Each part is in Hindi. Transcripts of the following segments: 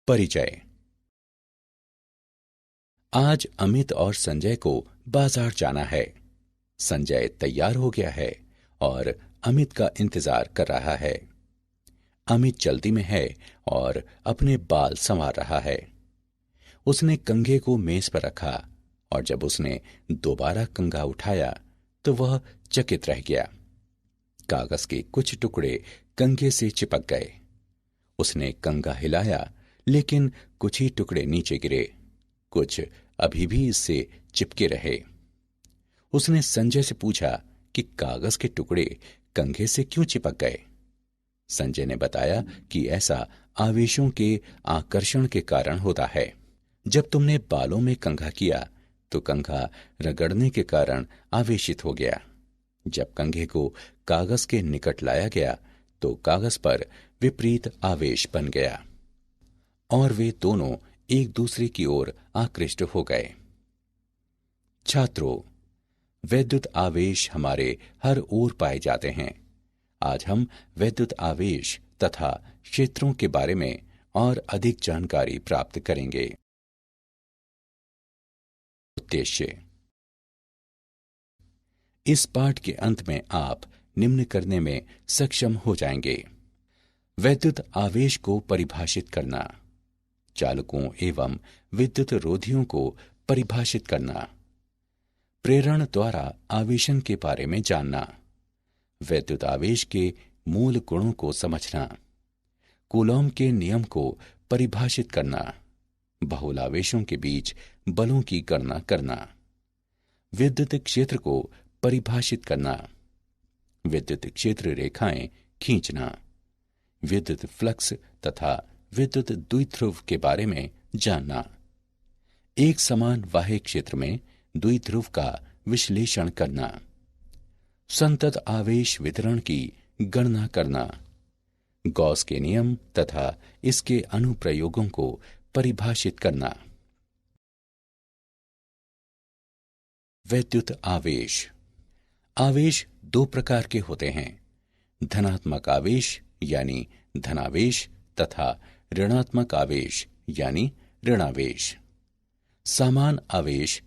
परिचय। आज अमित और संजय को बाजार जाना है। संजय तैयार हो गया है और अमित का इंतजार कर रहा है। अमित जल्दी में है और अपने बाल संवार रहा है। उसने कंघे को मेज पर रखा और जब उसने दोबारा कंघा उठाया तो वह चकित रह गया। कागज के कुछ टुकड़े कंघे से चिपक गए। उसने कंघा हिलाया लेकिन कुछ ही टुकड़े नीचे गिरे, कुछ अभी भी इससे चिपके रहे। उसने संजय से पूछा कि कागज के टुकड़े कंघे से क्यों चिपक गए। संजय ने बताया कि ऐसा आवेशों के आकर्षण के कारण होता है। जब तुमने बालों में कंघा किया तो कंघा रगड़ने के कारण आवेशित हो गया। जब कंघे को कागज के निकट लाया गया तो कागज पर विपरीत आवेश बन गया और वे दोनों एक दूसरे की ओर आकृष्ट हो गए। छात्रों, वैद्युत आवेश हमारे हर ओर पाए जाते हैं। आज हम वैद्युत आवेश तथा क्षेत्रों के बारे में और अधिक जानकारी प्राप्त करेंगे। उद्देश्य। इस पाठ के अंत में आप निम्न करने में सक्षम हो जाएंगे। वैद्युत आवेश को परिभाषित करना, चालकों एवं विद्युत रोधियों को परिभाषित करना, प्रेरण द्वारा आवेशन के बारे में जानना, वैद्युत आवेश के मूल गुणों को समझना, कूलॉम के नियम को परिभाषित करना, बहुलावेशों के बीच बलों की गणना करना, विद्युत क्षेत्र को परिभाषित करना, विद्युत क्षेत्र रेखाएं खींचना, विद्युत फ्लक्स तथा विद्युत द्विध्रुव के बारे में जानना, एक समान बाह्य क्षेत्र में द्विध्रुव का विश्लेषण करना, संतत आवेश वितरण की गणना करना, गॉस के नियम तथा इसके अनुप्रयोगों को परिभाषित करना। वैद्युत आवेश। आवेश दो प्रकार के होते हैं, धनात्मक आवेश यानी धनावेश तथा ऋणात्मक आवेश यानी ऋणावेश। समान आवेश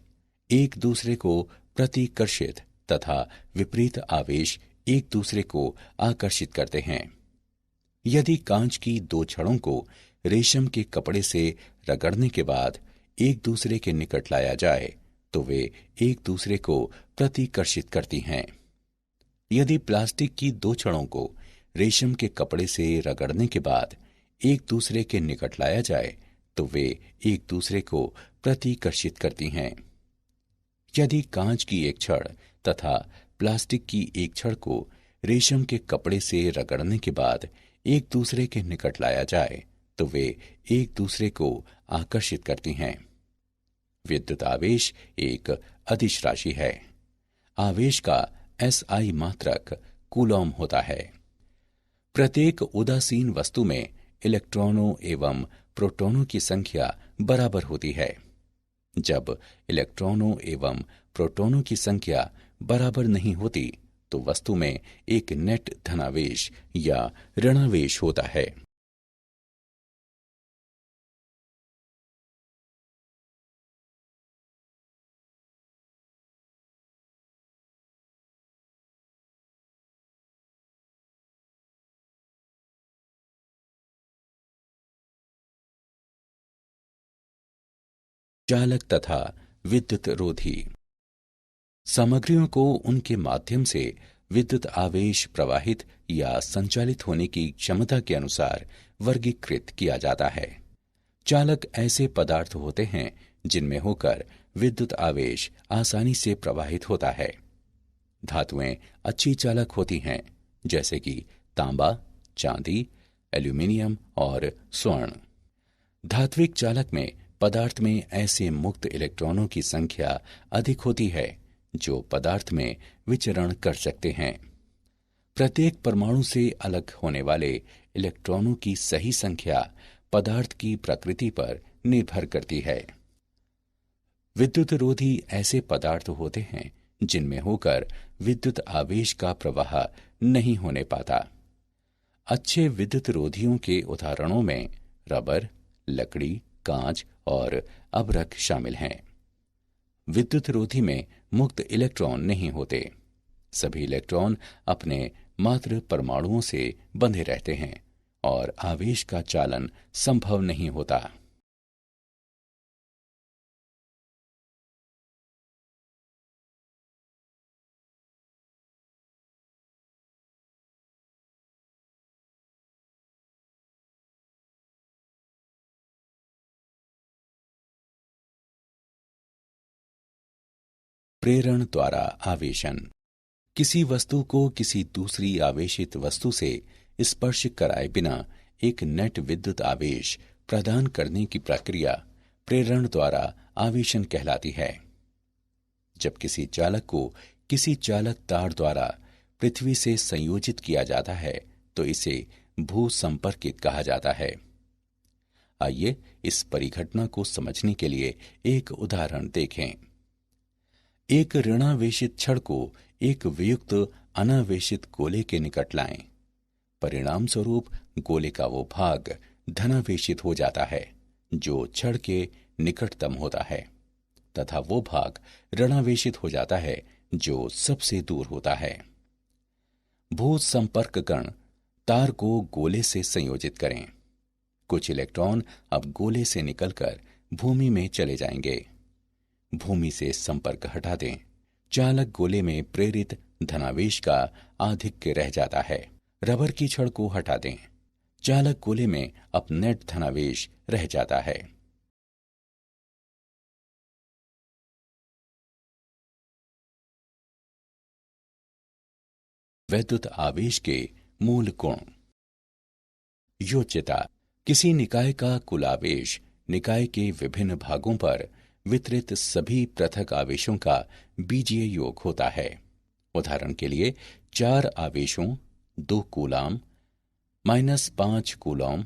एक दूसरे को प्रतिकर्षित तथा विपरीत आवेश एक दूसरे को आकर्षित करते हैं। यदि कांच की दो छड़ों को रेशम के कपड़े से रगड़ने के बाद एक दूसरे के निकट लाया जाए तो वे एक दूसरे को प्रतिकर्षित करती हैं। यदि प्लास्टिक की दो छड़ों को रेशम के कपड़े से रगड़ने के बाद एक दूसरे के निकट लाया जाए तो वे एक दूसरे को प्रतिकर्षित करती हैं। यदि कांच की एक छड़ तथा प्लास्टिक की एक छड़ को रेशम के कपड़े से रगड़ने के बाद एक दूसरे के निकट लाया जाए तो वे एक दूसरे को आकर्षित करती हैं। विद्युत आवेश एक अदिश राशि है। आवेश का SI मात्रक कूलॉम होता है। प्रत्येक उदासीन वस्तु में इलेक्ट्रॉनों एवं प्रोटॉनों की संख्या बराबर होती है। जब इलेक्ट्रॉनों एवं प्रोटॉनों की संख्या बराबर नहीं होती तो वस्तु में एक नेट धनावेश या ऋणावेश होता है। चालक तथा विद्युत रोधी। सामग्रियों को उनके माध्यम से विद्युत आवेश प्रवाहित या संचालित होने की क्षमता के अनुसार वर्गीकृत किया जाता है। चालक ऐसे पदार्थ होते हैं जिनमें होकर विद्युत आवेश आसानी से प्रवाहित होता है। धातुएं अच्छी चालक होती हैं, जैसे कि तांबा, चांदी, एल्यूमिनियम और स्वर्ण। धात्विक चालक में पदार्थ में ऐसे मुक्त इलेक्ट्रॉनों की संख्या अधिक होती है जो पदार्थ में विचरण कर सकते हैं। प्रत्येक परमाणु से अलग होने वाले इलेक्ट्रॉनों की सही संख्या पदार्थ की प्रकृति पर निर्भर करती है। विद्युत रोधी ऐसे पदार्थ होते हैं जिनमें होकर विद्युत आवेश का प्रवाह नहीं होने पाता। अच्छे विद्युत रोधियों के उदाहरणों में रबर, लकड़ी, कांच और अभ्रक शामिल हैं। विद्युत रोधी में मुक्त इलेक्ट्रॉन नहीं होते। सभी इलेक्ट्रॉन अपने मात्र परमाणुओं से बंधे रहते हैं और आवेश का चालन संभव नहीं होता। प्रेरण द्वारा आवेशन। किसी वस्तु को किसी दूसरी आवेशित वस्तु से स्पर्श कराए बिना एक नेट विद्युत आवेश प्रदान करने की प्रक्रिया प्रेरण द्वारा आवेशन कहलाती है। जब किसी चालक को किसी चालक तार द्वारा पृथ्वी से संयोजित किया जाता है तो इसे भू संपर्कित कहा जाता है। आइए इस परिघटना को समझने के लिए एक उदाहरण देखें। एक ऋणावेशित छड़ को एक वियुक्त अनावेशित गोले के निकट लाएं। परिणाम स्वरूप गोले का वो भाग धनावेशित हो जाता है जो छड़ के निकटतम होता है, तथा वो भाग ऋणावेशित हो जाता है जो सबसे दूर होता है। भू संपर्क कण तार को गोले से संयोजित करें। कुछ इलेक्ट्रॉन अब गोले से निकलकर भूमि में चले जाएंगे। भूमि से संपर्क हटा दें। चालक गोले में प्रेरित धनावेश का आधिक्य रह जाता है। रबर की छड़ को हटा दें। चालक गोले में अब नेट धनावेश रह जाता है। वैद्युत आवेश के मूल गुण। योज्यता। किसी निकाय का कुल आवेश निकाय के विभिन्न भागों पर वितरित सभी पृथक आवेशों का बीजीय योग होता है। उदाहरण के लिए 4 आवेशों 2 कूलाम, -5 कूलॉम,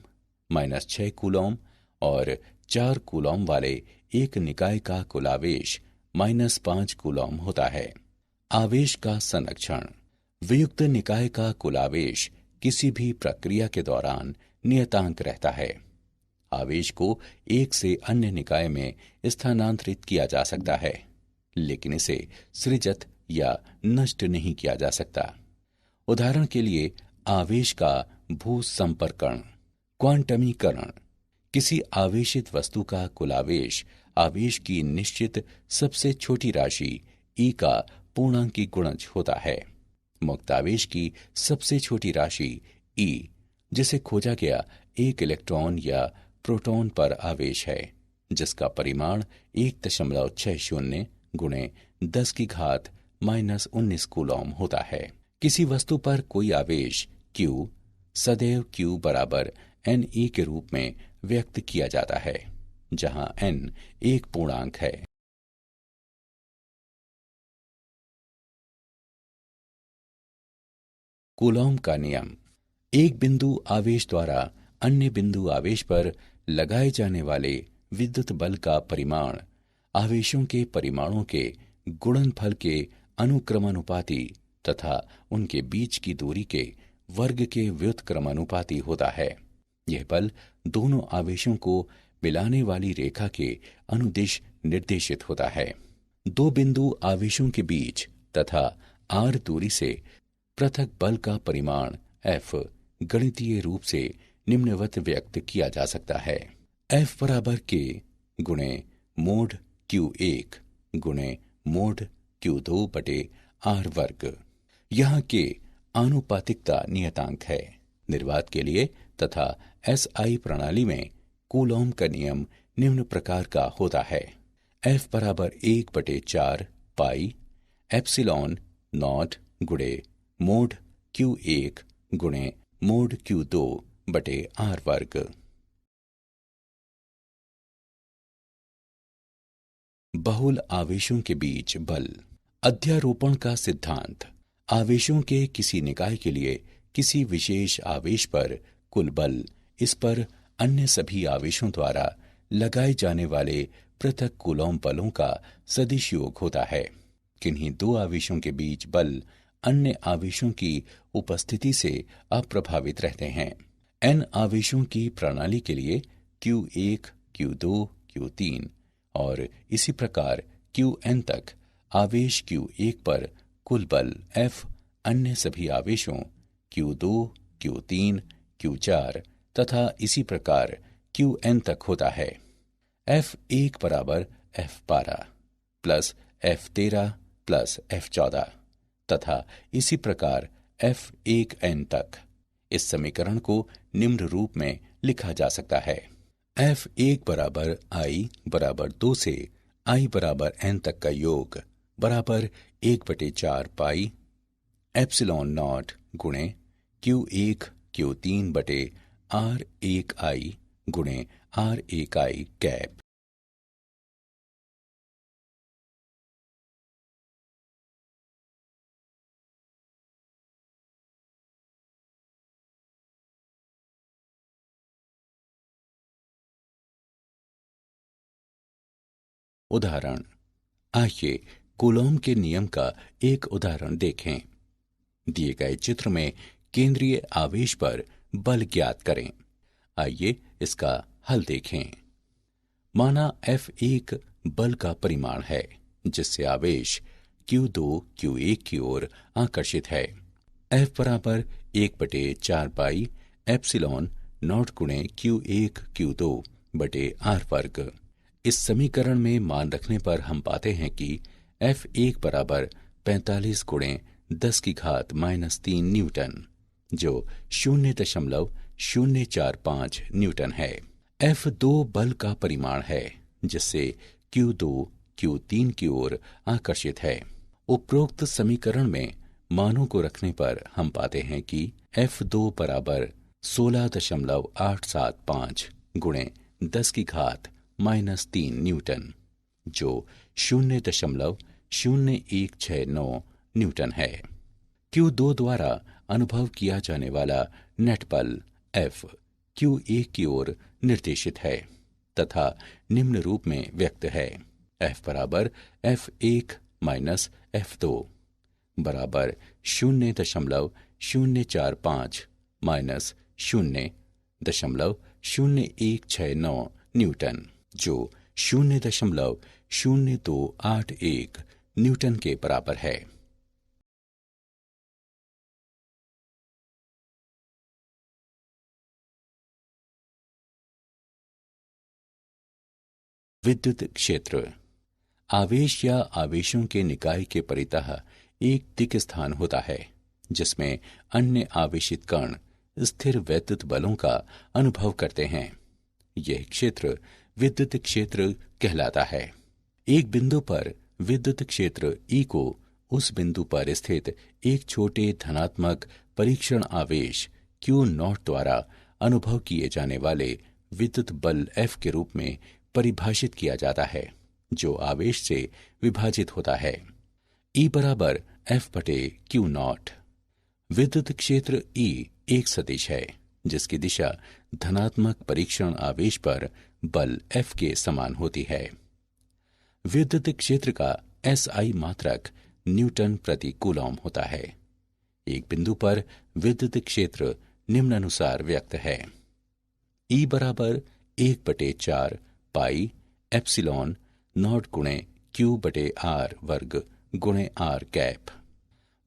-6 कूलॉम और 4 कूलॉम वाले एक निकाय का कुल आवेश -5 कूलॉम होता है। आवेश का संरक्षण। वियुक्त निकाय का कुल आवेश किसी भी प्रक्रिया के दौरान नियतांक रहता है। आवेश को एक से अन्य निकाय में स्थानांतरित किया जा सकता है, लेकिन इसे सृजित या नष्ट नहीं किया जा सकता। उदाहरण के लिए आवेश का भू संपर्कण। क्वांटमीकरण। किसी आवेशित वस्तु का कुल आवेश आवेश की निश्चित सबसे छोटी राशि ई का पूर्णांकी गुणज होता है। मुक्त आवेश की सबसे छोटी राशि ई, जिसे खोजा गया एक इलेक्ट्रॉन या प्रोटॉन पर आवेश है, जिसका परिमाण 1.60 गुणे 10 की घात -19 कूलॉम होता है। किसी वस्तु पर कोई आवेश Q सदैव Q बराबर Ne के रूप में व्यक्त किया जाता है, जहां n एक पूर्णांक है। कूलॉम का नियम। एक बिंदु आवेश द्वारा अन्य बिंदु आवेश पर लगाए जाने वाले विद्युत बल का परिमाण आवेशों के परिमाणों के गुणनफल के अनुक्रमानुपाती तथा उनके बीच की दूरी के वर्ग के व्युत्क्रमानुपाती होता है। यह बल दोनों आवेशों को मिलाने वाली रेखा के अनुदिश निर्देशित होता है। दो बिंदु आवेशों के बीच तथा r दूरी से पृथक बल का परिमाण F गणितीय रूप से निम्नवत व्यक्त किया जा सकता है। F बराबर K गुणे मोड Q1 गुणे मोड Q2 बटे R वर्ग। यहाँ K आनुपातिकता नियतांक है। निर्वात के लिए तथा SI प्रणाली में कूलॉम का नियम निम्न प्रकार का होता है। F बराबर 1/4 पाई एप्सिलॉन नॉट गुणे मोड Q1 गुणे मोड Q2 बटे R वर्ग। बहुल आवेशों के बीच बल। अध्यारोपण का सिद्धांत। आवेशों के किसी निकाय के लिए किसी विशेष आवेश पर कुल बल इस पर अन्य सभी आवेशों द्वारा लगाए जाने वाले पृथक कूलॉम बलों का सदिश योग होता है। किन्हीं दो आवेशों के बीच बल अन्य आवेशों की उपस्थिति से अप्रभावित रहते हैं। n आवेशों की प्रणाली के लिए Q1, Q2, Q3 और इसी प्रकार Qn तक आवेश Q1 पर कुल बल F अन्य सभी आवेशों Q2, Q3, Q4 तथा इसी प्रकार Qn तक होता है। F1 बराबर F12 plus F13 plus F14 तथा इसी प्रकार F1n तक। इस समीकरण को निम्न रूप में लिखा जा सकता है। F1 बराबर I बराबर 2 से I बराबर n तक का योग बराबर 1/4 पाई एप्सिलॉन नॉट गुणे Q1 Q3 बटे R1I गुणे R1I कैप। उदाहरण, आइए कूलॉम के नियम का एक उदाहरण देखें। दिए गए चित्र में केंद्रीय आवेश पर बल ज्ञात करें। आइए इसका हल देखें। माना F1 बल का परिमाण है जिससे आवेश Q2 Q1 की ओर आकर्षित है। F बराबर 1/4 पाई एप्सिलॉन नॉट गुणे Q1 Q2 बटे R वर्ग। इस समीकरण में मान रखने पर हम पाते हैं कि F1 बराबर 45 गुणे 10 की घात -3 न्यूटन जो 0.045 न्यूटन है। F2 बल का परिमाण है जिससे Q2 Q3 की ओर आकर्षित है। उपरोक्त समीकरण में मानों को रखने पर हम पाते हैं कि F2 बराबर 16.875 गुणे 10 की घात -3 न्यूटन जो 0.0169 न्यूटन है। Q2 द्वारा अनुभव किया जाने वाला नेट बल F Q1 की ओर निर्देशित है तथा निम्न रूप में व्यक्त है। F बराबर F1 माइनस F2 बराबर 0.045 माइनस 0.0169 न्यूटन जो 0.0281 न्यूटन के बराबर है। विद्युत क्षेत्र आवेश या आवेशों के निकाय के परितः एक दिक् स्थान होता है जिसमें अन्य आवेशित कण स्थिर वैद्युत बलों का अनुभव करते हैं। यह क्षेत्र विद्युत क्षेत्र कहलाता है। एक बिंदु पर विद्युत क्षेत्र E को उस बिंदु पर स्थित एक छोटे धनात्मक परीक्षण आवेश Q0 द्वारा अनुभव किए जाने वाले विद्युत बल F के रूप में परिभाषित किया जाता है जो आवेश से विभाजित होता है। E बराबर F/Q0। विद्युत क्षेत्र E एक सदिश है जिसकी दिशा धनात्मक परीक्षण आवेश पर बल F के समान होती है। विद्युत क्षेत्र का SI मात्रक न्यूटन प्रति कूलॉम होता है। एक बिंदु पर विद्युत क्षेत्र निम्नानुसार व्यक्त है। E बराबर 1/4 पाई एप्सिलॉन नॉट गुणे Q/R वर्ग गुणे R कैप।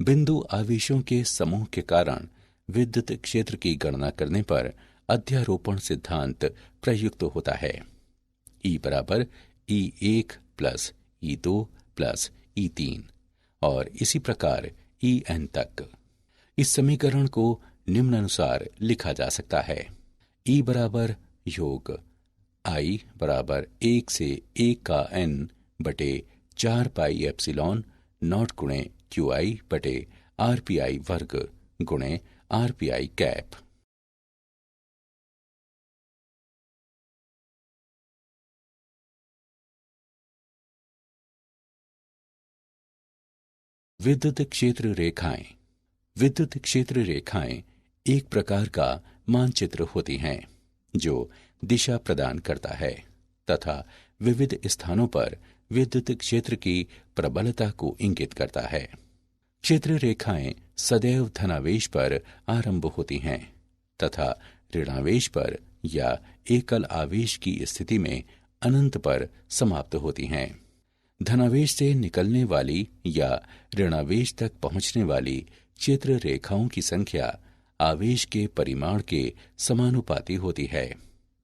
बिंदु आवेशों के समूह के कारण विद्युत क्षेत्र की गणना करने पर अध्यारोपण सिद्धांत प्रयुक्त होता है। E बराबर E1 plus E2 plus E3 और इसी प्रकार En तक। इस समीकरण को निम्नानुसार लिखा जा सकता है। E बराबर योग I बराबर 1 से 1 का n बटे 4 पाई एप्सिलॉन नॉट गुणे QI बटे RPI वर्ग गुणे RPI कैप। विद्युत क्षेत्र रेखाएं। विद्युत क्षेत्र रेखाएं एक प्रकार का मानचित्र होती हैं जो दिशा प्रदान करता है तथा विविध स्थानों पर विद्युत क्षेत्र की प्रबलता को इंगित करता है। क्षेत्र रेखाएं सदैव धनावेश पर आरंभ होती हैं तथा ऋणावेश पर या एकल आवेश की स्थिति में अनंत पर समाप्त होती हैं। धनावेश से निकलने वाली या ऋणावेश तक पहुंचने वाली क्षेत्र रेखाओं की संख्या आवेश के परिमाण के समानुपाती होती है।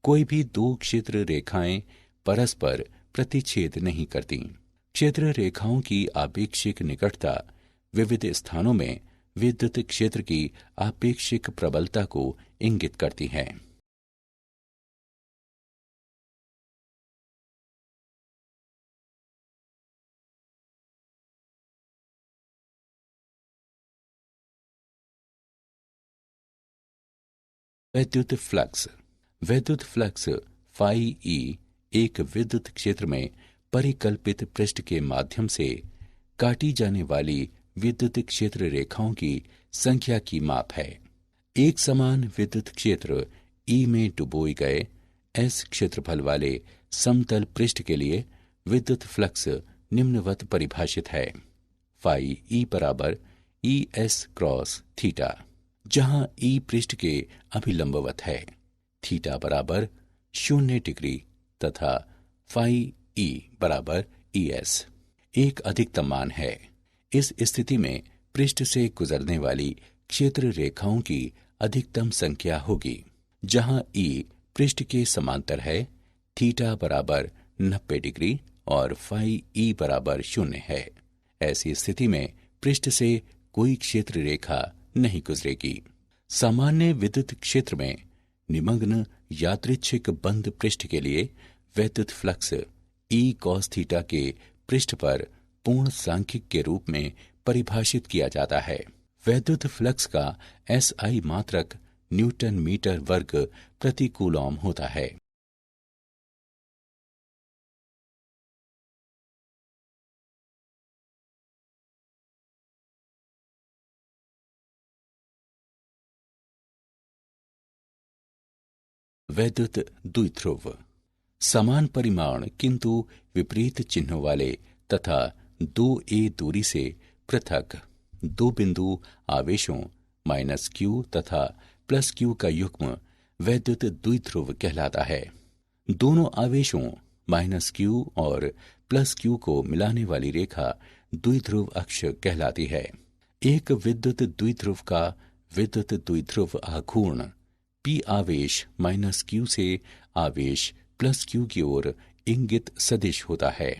कोई भी दो क्षेत्र रेखाएं परस्पर प्रतिच्छेद नहीं करती। क्षेत्र रेखाओं की आपेक्षिक निकटता विविध स्थानों में विद्युत क्षेत्र की आपेक्षिक प्रबलता को इंगित करती है। वैद्युत फ्लक्स। वैद्युत फ्लक्स फाई ई एक विद्युत क्षेत्र में परिकल्पित पृष्ठ के माध्यम से काटी जाने वाली विद्युत क्षेत्र रेखाओं की संख्या की माप है। एक समान विद्युत क्षेत्र ई में डुबोए गए एस क्षेत्रफल वाले समतल पृष्ठ के लिए विद्युत फ्लक्स निम्नवत परिभाषित है। फाई ई बराबर ई एस क्रॉस थीटा, जहां ई पृष्ठ के अभिलंबवत है, थीटा बराबर 0 डिग्री तथा फाई ई बराबर ई एस एक अधिकतम मान है। इस स्थिति में पृष्ठ से गुजरने वाली क्षेत्र रेखाओं की अधिकतम संख्या होगी। जहां ई पृष्ठ के समांतर है, थीटा बराबर 90 डिग्री और फाई ई बराबर 0 है। ऐसी स्थिति में पृष्ठ से कोई क्षेत्र रेखा नहीं गुजरेगी। सामान्य विद्युत क्षेत्र में निमग्न यादृच्छिक बंद पृष्ठ के लिए वैद्युत फ्लक्स ई कॉस थीटा के पृष्ठ पर पूर्ण सांख्यिक के रूप में परिभाषित किया जाता है। वैद्युत फ्लक्स का एसआई मात्रक न्यूटन मीटर वर्ग प्रति कूलॉम होता है। वैद्युत द्विध्रुव। समान परिमाण किंतु विपरीत चिन्हों वाले तथा 2a दूरी से पृथक दो बिंदु आवेशों -q तथा +q का युग्म वैद्युत द्विध्रुव कहलाता है। दोनों आवेशों -q और +q को मिलाने वाली रेखा द्विध्रुव अक्ष कहलाती है। एक विद्युत द्विध्रुव का विद्युत द्विध्रुव आघूर्ण p आवेश -q से आवेश +q की ओर इंगित सदिश होता है,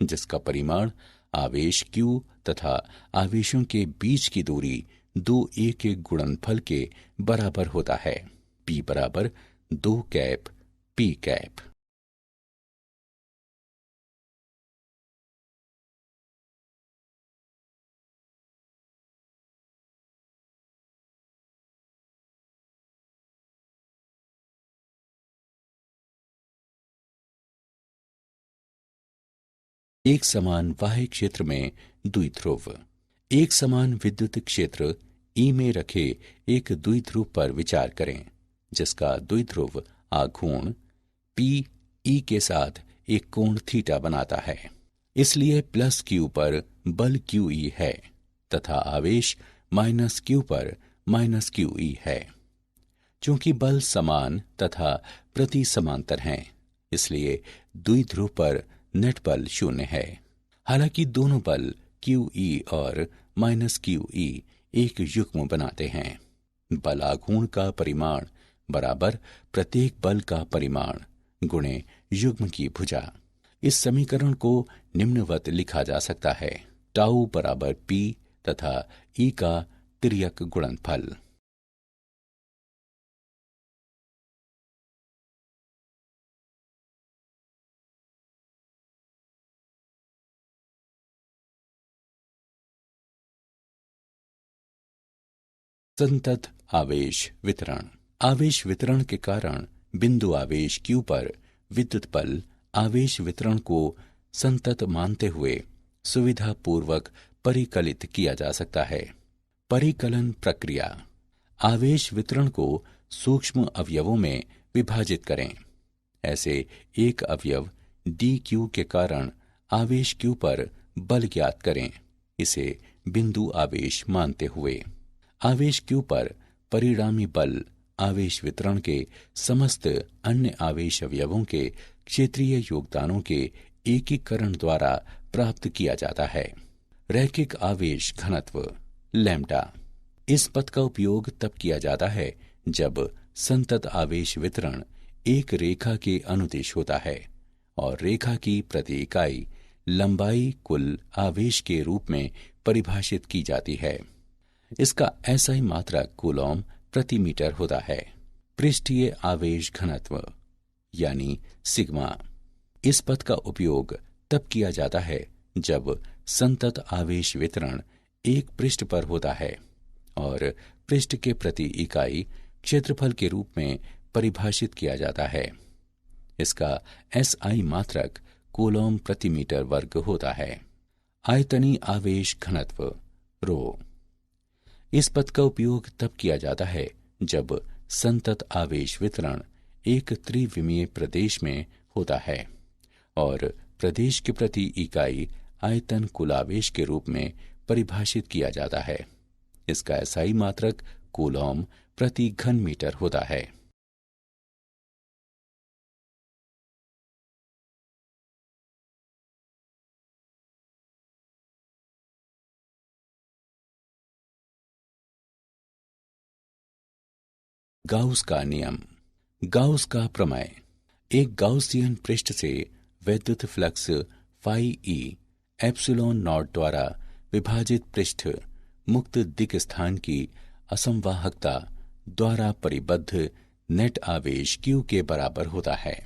जिसका परिमाण आवेश q तथा आवेशों के बीच की दूरी 2a के गुणनफल के बराबर होता है। p बराबर 2 कैप p कैप। एक समान बाह्य क्षेत्र में द्विध्रुव। एक समान विद्युत क्षेत्र ई में रखे एक द्विध्रुव पर विचार करें, जिसका द्विध्रुव आघूर्ण पी ई के साथ एक कोण थीटा बनाता है। इसलिए +q पर बल QE है तथा आवेश -q पर -QE है। चूंकि बल समान तथा प्रति समांतर हैं, इसलिए द्विध्रुव पर नेट बल 0 है। हालांकि दोनों बल QE और -QE एक युग्म बनाते हैं। बल आघूर्ण का परिमाण बराबर प्रत्येक बल का परिमाण गुणे युग्म की भुजा। इस समीकरण को निम्नवत लिखा जा सकता है: टाउ बराबर P तथा E का तिर्यक गुणनफल। संतत आवेश वितरण। आवेश वितरण के कारण बिंदु आवेश Q पर विद्युत बल आवेश वितरण को संतत मानते हुए सुविधा पूर्वक परिकलित किया जा सकता है। परिकलन प्रक्रिया। आवेश वितरण को सूक्ष्म अवयवों में विभाजित करें। ऐसे एक अवयव dq के कारण आवेश Q पर बल ज्ञात करें, इसे बिंदु आवेश मानते हुए। आवेश Q पर परिणामी बल आवेश वितरण के समस्त अन्य आवेश अवयवों के क्षेत्रीय योगदानों के एकीकरण द्वारा प्राप्त किया जाता है। रैखिक आवेश घनत्व लैम्ब्डा। इस पद का उपयोग तब किया जाता है जब संतत आवेश वितरण एक रेखा के अनुदिश होता है और रेखा की प्रति इकाई लंबाई कुल आवेश के रूप में परिभाषित की जाती है। इसका SI मात्रक कूलॉम प्रति मीटर होता है। पृष्ठीय आवेश घनत्व यानी सिग्मा। इस पद का उपयोग तब किया जाता है जब संतत आवेश वितरण एक पृष्ठ पर होता है और पृष्ठ के प्रति इकाई क्षेत्रफल के रूप में परिभाषित किया जाता है। इसका SI मात्रक कूलॉम प्रति मीटर वर्ग होता है। आयतनीय आवेश घनत्व रो। इस पद का उपयोग तब किया जाता है जब संतत आवेश वितरण एक त्रिविमीय प्रदेश में होता है और प्रदेश के प्रति इकाई आयतन कुल आवेश के रूप में परिभाषित किया जाता है। इसका SI मात्रक कूलॉम प्रति घन मीटर होता है। गाउस का नियम। गाउस का प्रमेय। एक गाउसियन पृष्ठ से वैद्युत flux phi E epsilon naught द्वारा विभाजित पृष्ठ मुक्त दिक् स्थान की असंवाहकता द्वारा परिबद्ध नेट आवेश Q के बराबर होता है।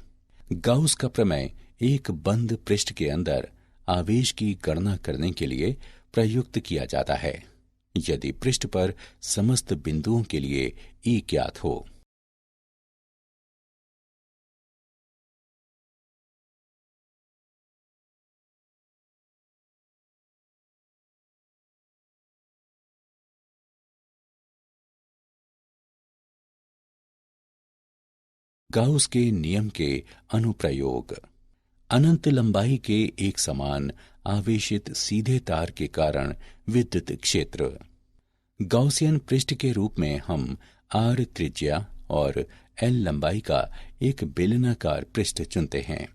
गाउस का प्रमेय एक बंद पृष्ठ के अंदर आवेश की गणना करने के लिए प्रयुक्त किया जाता है यदि पृष्ठ पर समस्त बिंदुओं के लिए E ज्ञात हो। गाउस के नियम के अनुप्रयोग। अनंत लंबाई के एक समान आवेशित सीधे तार के कारण विद्युत क्षेत्र। गाउसियन पृष्ठ के रूप में हम R त्रिज्या और L लंबाई का एक बेलनाकार पृष्ठ चुनते हैं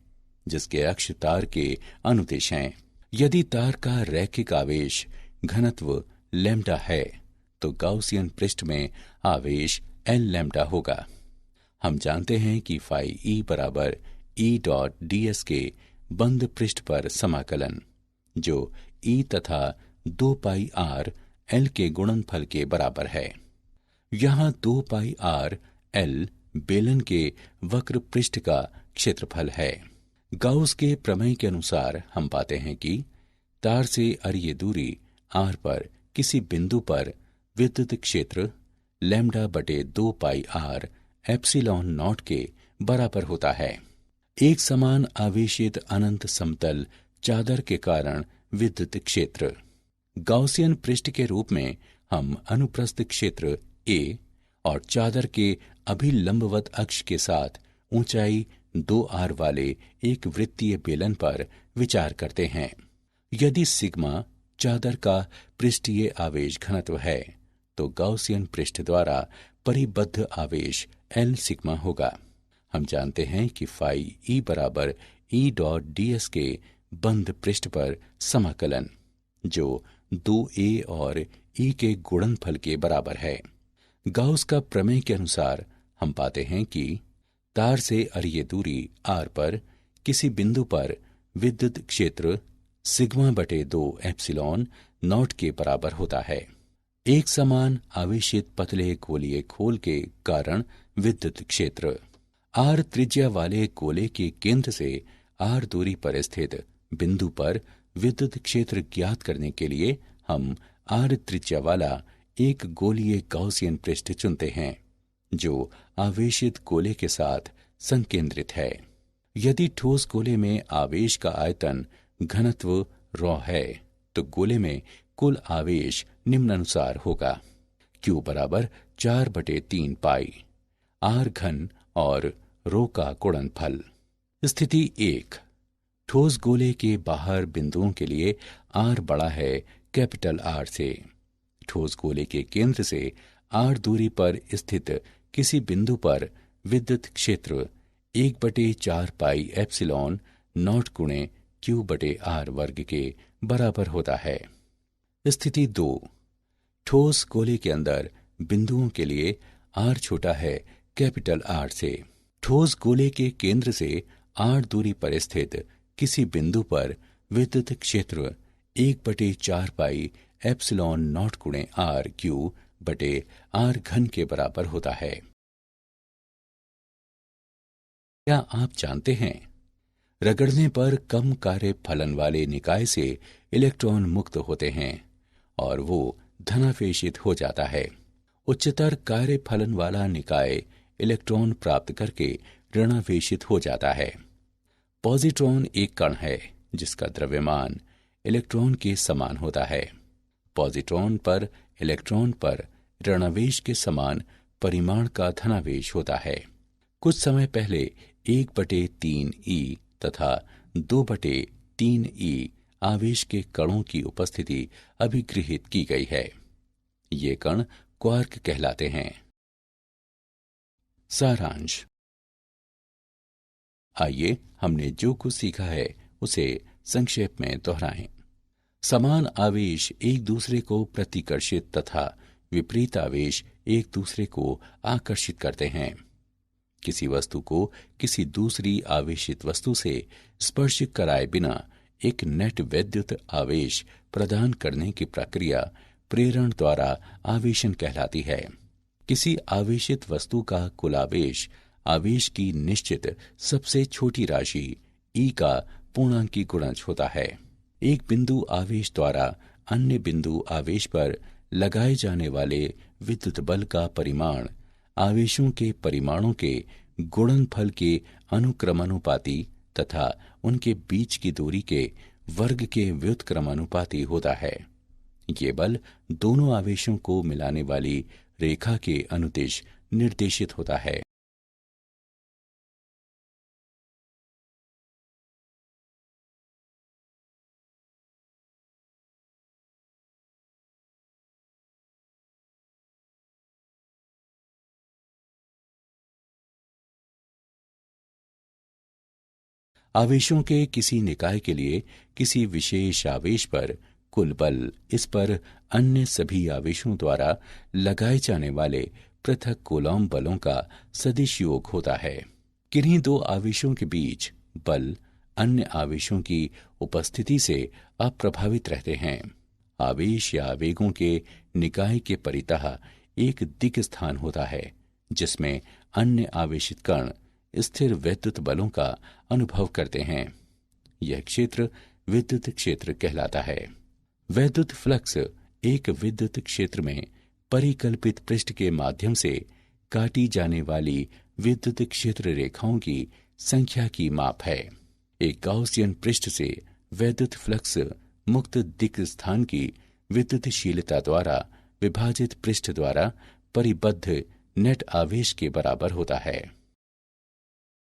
जिसके अक्ष तार के अनुदिश हैं। यदि तार का रैखिक आवेश घनत्व लैम्ब्डा है तो गाउसियन पृष्ठ में आवेश L लैम्ब्डा होगा। हम जानते हैं कि फाई E बराबर E डॉट ds के बंद पृष्ठ पर समाकलन जो E तथा 2 पाई r L के गुणनफल के बराबर है। यहाँ 2 पाई r L बेलन के वक्र पृष्ठ का क्षेत्रफल है। गाउस के प्रमेय के अनुसार हम पाते हैं कि तार से अरीय दूरी r पर किसी बिंदु पर विद्युत क्षेत्र लैम्ब्डा बटे 2 पाई r एप्सिलॉन नॉट के बराबर होता है। एक समान आवेशित अनंत समतल चादर के कारण विद्युत क्षेत्र। गाउसियन पृष्ठ के रूप में हम अनुप्रस्थ क्षेत्र A और चादर के अभिलंबवत अक्ष के साथ ऊंचाई 2r वाले एक वृत्तीय बेलन पर विचार करते हैं। यदि सिग्मा चादर का पृष्ठीय आवेश घनत्व है तो गाउसियन पृष्ठ द्वारा परिबद्ध आवेश L सिग्मा होगा। हम जानते हैं कि फाई E बराबर E डॉट ds के बंद पृष्ठ पर समाकलन जो 2a और E के गुणनफल के बराबर है। गाउस का प्रमेय के अनुसार हम पाते हैं कि तार से अरीय दूरी r पर किसी बिंदु पर विद्युत क्षेत्र सिग्मा बटे 2 एप्सिलॉन नॉट के बराबर होता है। एक समान आवेशित पतले गोलीय खोल के कारण विद्युत क्षेत्र। r त्रिज्या वाले गोले के केंद्र से r दूरी पर स्थित बिंदु पर विद्युत क्षेत्र ज्ञात करने के लिए हम r त्रिज्या वाला एक गोलीय गाउसियन पृष्ठ चुनते हैं जो आवेशित गोले के साथ संकेंद्रित है। यदि ठोस गोले में आवेश का आयतन घनत्व ρ है तो गोले में कुल आवेश निम्नानुसार होगा। Q बराबर 4/3 पाई r घन और ρ का गुणनफल। स्थिति 1। ठोस गोले के बाहर बिंदुओं के लिए r बड़ा है कैपिटल R से। ठोस गोले के केंद्र से r दूरी पर स्थित किसी बिंदु पर विद्युत क्षेत्र 1/4 पाई एप्सिलॉन नॉट गुणे Q/r वर्ग के बराबर होता है। स्थिति 2, ठोस गोले के अंदर बिंदुओं के लिए r छोटा है कैपिटल R से। ठोस गोले के केंद्र से r दूरी पर स्थित किसी बिंदु पर विद्युत क्षेत्र 1/4 पाई एप्सिलॉन नॉट गुणे r/r³ के बराबर होता है। क्या आप जानते हैं, रगड़ने पर कम कार्य फलन वाले निकाय से इलेक्ट्रॉन मुक्त होते हैं और वो धनावेशित हो जाता है। उच्चतर कार्य फलन वाला निकाय इलेक्ट्रॉन प्राप्त करके ऋणावेशित हो जाता है। पॉजिट्रॉन एक कण है जिसका द्रव्यमान इलेक्ट्रॉन के समान होता है। पॉजिट्रॉन पर इलेक्ट्रॉन पर ऋणावेश के समान परिमाण का धनावेश होता है। कुछ समय पहले 1/3e तथा 2/3e आवेश के कणों की उपस्थिति अभिगृहित की गई है। ये कण क्वार्क कहलाते हैं। सारांश। आइए हमने जो कुछ सीखा है उसे संक्षेप में दोहराएं। समान आवेश एक दूसरे को प्रतिकर्षित तथा विपरीत आवेश एक दूसरे को आकर्षित करते हैं। किसी वस्तु को किसी दूसरी आवेशित वस्तु से स्पर्श कराए बिना एक नेट वैद्युत आवेश प्रदान करने की प्रक्रिया प्रेरण द्वारा आवेशन कहलाती है। किसी आवेशित वस्तु का कुल आवेश आवेश की निश्चित सबसे छोटी राशि E का पूर्णांकी गुणज होता है। एक बिंदु आवेश द्वारा अन्य बिंदु आवेश पर लगाए जाने वाले विद्युत बल का परिमाण आवेशों के परिमाणों के गुणनफल के अनुक्रमानुपाती तथा उनके बीच की दूरी के वर्ग के व्युत्क्रमानुपाती होता है। ये बल दोनों आवेशों को मिलाने वाली रेखा के अनुदिश निर्देशित होता है। आवेशों के किसी निकाय के लिए किसी विशेष आवेश पर कुल बल इस पर अन्य सभी आवेशों द्वारा लगाए जाने वाले पृथक कूलॉम बलों का सदिश योग होता है। किन्हीं दो आवेशों के बीच बल अन्य आवेशों की उपस्थिति से अप्रभावित रहते हैं। आवेश या आवेगों के निकाय के परितः एक दिक् स्थान होता है जिसमें अन्य आवेशित कण स्थिर वैद्युत बलों का अनुभव करते हैं। यह क्षेत्र विद्युत क्षेत्र कहलाता है। वैद्युत फ्लक्स एक विद्युत क्षेत्र में परिकल्पित पृष्ठ के माध्यम से काटी जाने वाली विद्युत क्षेत्र रेखाओं की संख्या की माप है। एक गाउसियन पृष्ठ से वैद्युत फ्लक्स मुक्त दिक् स्थान की विद्युतशीलता द्वारा विभाजित पृष्ठ द्वारा परिबद्ध नेट आवेश के बराबर होता है।